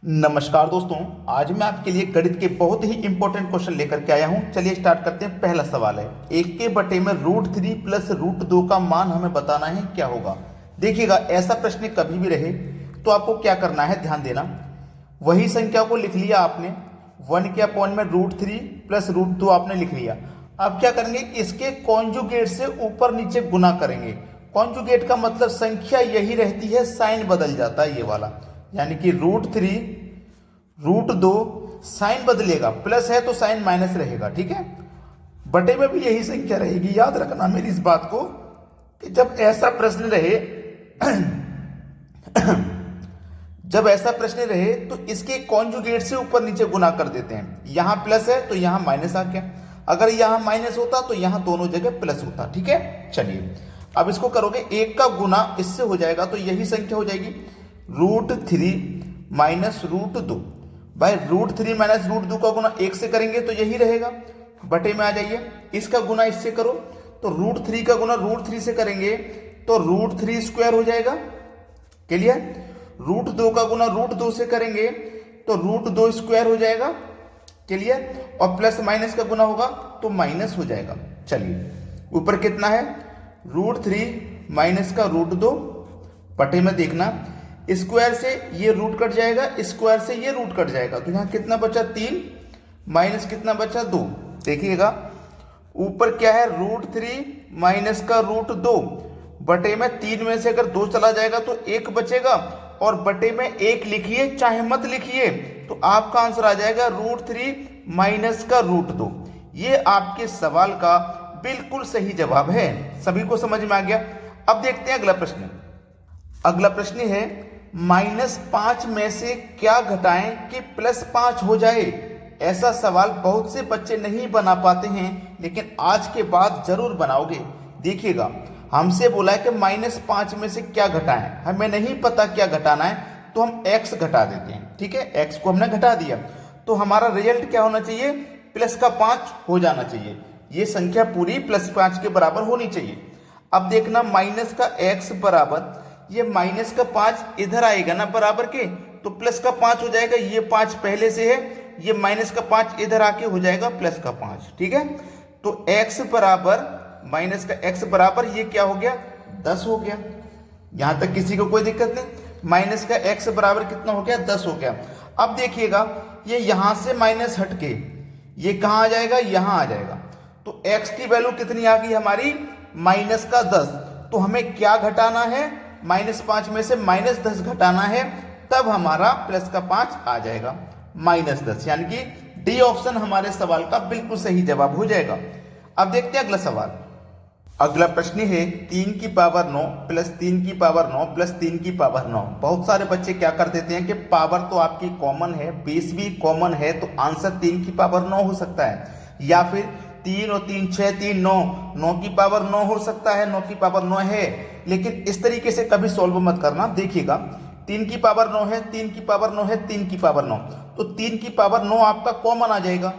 नमस्कार दोस्तों, आज मैं आपके लिए गणित के बहुत ही इंपॉर्टेंट क्वेश्चन लेकर के आया हूं। चलिए स्टार्ट करते हैं। पहला सवाल है, 1 के बटे में √3 प्लस √2 का मान हमें बताना है, क्या होगा। देखिएगा, ऐसा प्रश्न कभी भी रहे तो आपको क्या करना है, ध्यान देना। वही संख्या को लिख लिया आपने, 1 के अपॉन में √3 प्लस √2 आपने लिख लिया। अब क्या करेंगे, इसके कॉन्जुगेट से ऊपर नीचे गुना करेंगे। कॉन्जुगेट का मतलब संख्या यही रहती है, साइन बदल जाता है ये वाला, यानी कि √3 √2 साइन बदलेगा, प्लस है तो साइन माइनस रहेगा, ठीक है। बटे में भी यही संख्या रहेगी। याद रखना मेरी इस बात को कि जब ऐसा प्रश्न रहे जब ऐसा प्रश्न रहे तो इसके कॉन्जुगेट से ऊपर नीचे गुना कर देते हैं। यहां प्लस है तो यहां माइनस आ गया, अगर यहां माइनस होता तो यहां दोनों जगह प्लस होता, ठीक है। चलिए अब इसको करोगे, 1 का गुना इससे हो जाएगा तो यही संख्या हो जाएगी, √3 माइनस √2। भाई √3 माइनस √2 का गुना 1 से करेंगे तो यही रहेगा, बटे में आ जाइए। इसका गुना इससे करो तो √3 का गुना √3 से करेंगे तो √3 स्क्वायर हो जाएगा, क्लियर। √2 का गुना √2 से करेंगे तो √2 स्क्वायर हो जाएगा, क्लियर। और प्लस माइनस का गुना होगा तो माइनस हो जाएगा। चलिए ऊपर कितना है, √3 माइनस का √2, बटे में देखना, स्क्वायर से ये रूट कट जाएगा, स्क्वायर से ये रूट कट जाएगा, तो यहां कितना बचा, 3 माइनस कितना बचा, 2। देखिएगा ऊपर क्या है, √3 माइनस का √2, बटे में 3 में से अगर 2 चला जाएगा तो 1 बचेगा, और बटे में 1 लिखिए चाहे मत लिखिए तो आपका आंसर आ जाएगा √3 माइनस का √2। ये आपके सवाल का बिल्कुल सही जवाब है। सभी को समझ में आ गया। अब देखते हैं अगला प्रश्न। अगला प्रश्न है, -5 में से क्या घटाएं कि +5 हो जाए। ऐसा सवाल बहुत से बच्चे नहीं बना पाते हैं, लेकिन आज के बाद जरूर बनाओगे। देखिएगा, हमसे बोला है कि -5 में से क्या घटाएं, हमें नहीं पता क्या घटाना है, तो हम x घटा देते हैं, ठीक है। x को हमने घटा दिया तो हमारा रिजल्ट क्या होना चाहिए, +5 हो जाना चाहिए। ये संख्या पूरी +5 के बराबर होनी चाहिए। अब देखना, माइनस का x बराबर, ये माइनस का 5 इधर आएगा ना बराबर के, तो प्लस का 5 हो जाएगा। ये 5 पहले से है, ये माइनस का 5 इधर आके हो जाएगा प्लस का 5, ठीक है। तो x बराबर, माइनस का x बराबर, ये क्या हो गया, 10 हो गया। यहां तक किसी को कोई दिक्कत नहीं। माइनस का x बराबर कितना हो गया, 10 हो गया। अब देखिएगा, ये यहां से माइनस हटके ये कहां आ जाएगा, यहां आ जाएगा, तो x की वैल्यू कितनी आ गई हमारी, माइनस का 10। तो हमें क्या घटाना है, -5 में से -10 घटाना है, तब हमारा प्लस का 5 आ जाएगा, -10, यानी कि डी ऑप्शन हमारे सवाल का बिल्कुल सही जवाब हो जाएगा। अब देखते हैं अगला सवाल। अगला प्रश्न है, 3 की पावर 9 प्लस 3 की पावर 9 प्लस 3 की पावर 9। बहुत सारे बच्चे क्या कर देते हैं कि पावर तो आपकी कॉमन है, बेस भी कॉमन है, तो आंसर 3 की पावर 9 हो सकता है, या फिर 3 और 3 6, 3 9, 9 की पावर 9 हो सकता है, 9 की पावर 9 है। लेकिन इस तरीके से कभी सॉल्व मत करना। देखिएगा, 3 की पावर 9 है, 3 की पावर 9 है, 3 की पावर 9, तो 3 की पावर 9 आपका कॉमन आ जाएगा।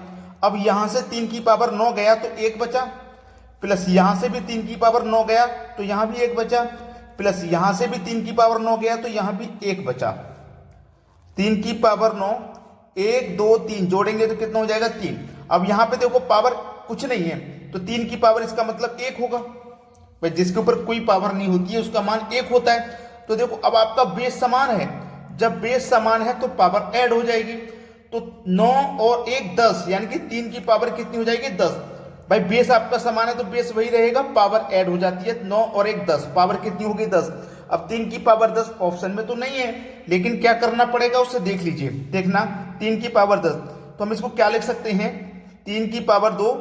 अब यहां से 3 की पावर 9 गया तो 1 बचा, प्लस यहां से भी 3 की पावर 9 गया तो यहां भी 1 बचा, प्लस यहां से भी 3 की पावर 9 गया तो यहां भी 1 बचा। 3 की पावर 9, 1 2 3 जोड़ेंगे तो कितना हो जाएगा, 3। अब यहां पे देखो पावर कुछ नहीं है, तो 3 की पावर इसका मतलब 1 होगा। भाई जिसके ऊपर कोई पावर नहीं होती है उसका मान 1 होता है। तो देखो, अब आपका बेस समान है, जब बेस समान है तो पावर ऐड हो जाएगी, तो 9 और 1 10, यानी कि 3 की पावर कितनी हो जाएगी, 10। भाई बेस आपका समान है तो बेस वही रहेगा, पावर ऐड हो जाती है, 9 और 1 10, पावर कितनी होगी, 10। अब 3 की पावर 10 ऑप्शन में तो नहीं है, लेकिन क्या करना पड़ेगा उससे देख लीजिए। देखना, 3 की पावर 10, तो हम इसको क्या लिख सकते हैं, 3 की पावर 2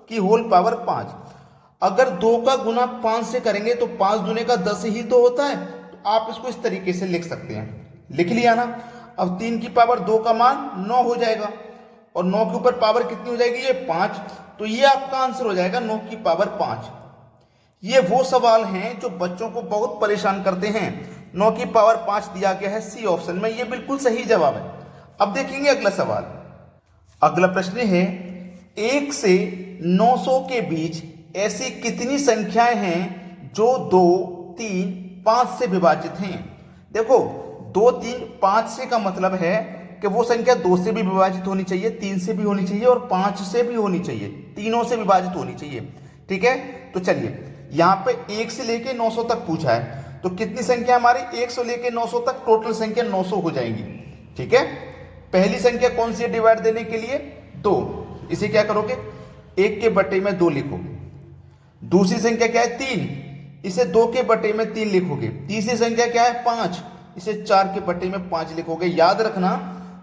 की होल पावर 5। अगर 2 का गुना 5 से करेंगे तो 5 दूने का 10 ही तो होता है, तो आप इसको इस तरीके से लिख सकते हैं। लिख लिया ना। अब 3 की पावर 2 का मान 9 हो जाएगा, और 9 के ऊपर पावर कितनी हो जाएगी, ये 5, तो ये आपका आंसर हो जाएगा 9 की पावर 5। ये वो सवाल हैं जो बच्चों को बहुत परेशान करते हैं। 9 की पावर 5 दिया गया है सी ऑप्शन में, ये बिल्कुल सही जवाब है। अब देखेंगे अगला सवाल। अगला प्रश्न है, 1 से 900 के बीच ऐसी कितनी संख्याएं हैं जो 2 3 5 से विभाजित हैं। देखो, 2 3 5 से का मतलब है कि वो संख्या 2 से भी विभाजित होनी चाहिए, 3 से भी होनी चाहिए और 5 से भी होनी चाहिए, तीनों से विभाजित होनी चाहिए। ठीक है, तो चलिए यहाँ पे 1 से लेके 900 तक पूछा है, तो कितनी संख्या हमारी 1 से लेके 900 तक, टोटल संख्या 900 हो जाएंगी। ठीक है, पहली संख्या कौन सी है डिवाइड देने के लिए? 2। इसे क्या करोगे? 1 के बटे में 2 लिखोगे। दूसरी संख्या क्या है? 3, इसे 2 के बटे में 3 लिखोगे। तीसरी संख्या क्या है? 5, इसे 4 के बटे में 5 लिखोगे। याद रखना,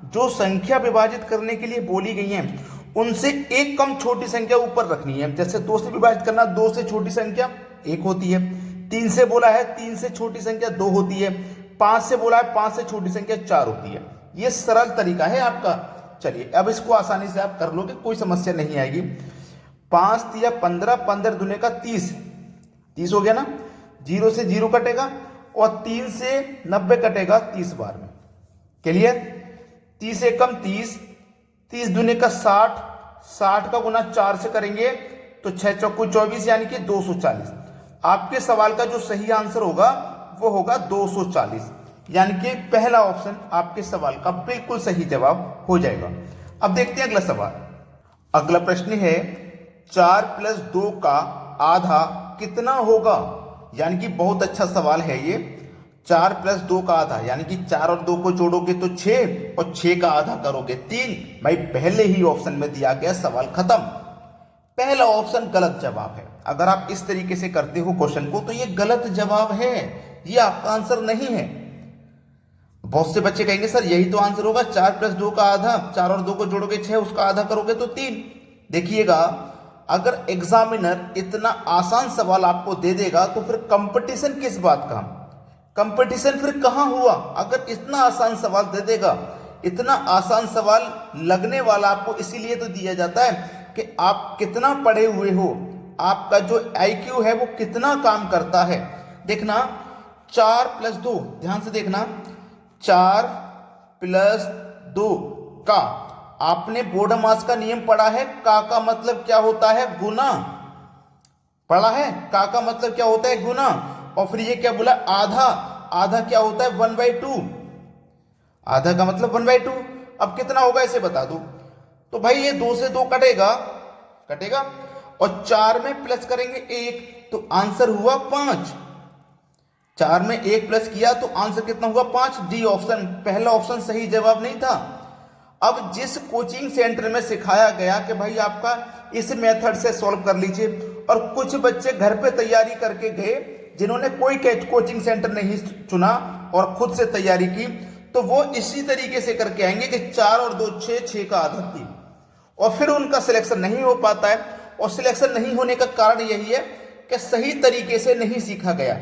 जो संख्या विभाजित करने के लिए बोली गई है उनसे एक कम छोटी संख्या ऊपर रखनी है। जैसे 2 से विभाजित करना, 2 से छोटी संख्या 1 होती है। 3 से बोला है, 3 से छोटी संख्या 2 होती है। 5 से बोला है, 5 से छोटी संख्या 4 होती है। ये सरल तरीका है आपका। चलिए अब इसको आसानी से आप कर लोगे, कोई समस्या नहीं आएगी। 5 तिया 15, 15 दूने का 30, 30 हो गया ना। 0 से 0 कटेगा और 3 से 90 कटेगा 30 बार में। क्लियर? 30 एकम 30, 30 दूने का 60, 60 का गुना 4 से करेंगे तो 6 चौकू 24 यानी कि 240। आपके सवाल का जो सही आंसर होगा वो होगा 240, यानी कि पहला ऑप्शन आपके सवाल का बिल्कुल सही जवाब हो जाएगा। अब देखते हैं अगला सवाल। अगला प्रश्न है 4 + 2 का आधा कितना होगा? यानी कि बहुत अच्छा सवाल है ये। 4 + 2 का आधा यानी कि 4 और 2 को जोड़ोगे तो 6 और 6 का आधा करोगे 3। भाई पहले ही ऑप्शन में दिया गया, सवाल खत्म। पहला ऑप्शन गलत जवाब है। अगर आप इस तरीके से करते हो क्वेश्चन को तो ये गलत जवाब है, ये आपका आंसर नहीं है। बहुत से बच्चे कहेंगे सर यही तो आंसर होगा, 4 + 2 का आधा, 4 और 2 को जोड़ोगे 6, उसका आधा करोगे तो 3। देखिएगा, अगर एग्जामिनर इतना आसान सवाल आपको दे देगा तो फिर कंपटीशन किस बात का? कंपटीशन फिर कहां हुआ? अगर इतना आसान सवाल दे देगा। इतना आसान सवाल लगने वाला आपको इसीलिए तो दिया जाता है कि आप कितना पढ़े हुए हो, आपका जो IQ है वो कितना काम करता है। देखना, 4 + 2, ध्यान से देखना, 4 + 2 का, आपने बोर्डमास का नियम पढ़ा है। का मतलब क्या होता है? गुना। पढ़ा है? का मतलब क्या होता है? गुना। और फिर ये क्या बोला? आधा। आधा क्या होता है? 1/2। आधा का मतलब 1/2। अब कितना होगा इसे बता दो। तो भाई ये 2 से 2 कटेगा, कटेगा, और 4 में प्लस करेंगे 1 तो आंसर हुआ 5। 4 में 1 प्लस किया तो आंसर कितना हुआ? 5। डी ऑप्शन, पहला ऑप्शन सही जवाब नहीं था। अब जिस कोचिंग सेंटर में सिखाया गया कि भाई आपका इस मेथड से सॉल्व कर लीजिए, और कुछ बच्चे घर पे तैयारी करके गए जिन्होंने कोई कोचिंग सेंटर नहीं चुना और खुद से तैयारी की, तो वो इसी तरीके से करके आएंगे कि 4 और 2 6, 6 का आधा 3, और फिर उनका सिलेक्शन नहीं हो पाता है। और सिलेक्शन नहीं होने का कारण यही है कि सही तरीके से नहीं सीखा गया।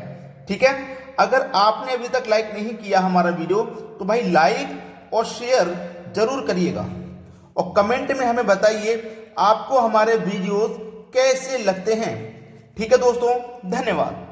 ठीक है, अगर आपने अभी तक लाइक नहीं किया हमारा वीडियो तो भाई लाइक और शेयर जरूर करिएगा, और कमेंट में हमें बताइए आपको हमारे वीडियोस कैसे लगते हैं। ठीक है दोस्तों, धन्यवाद।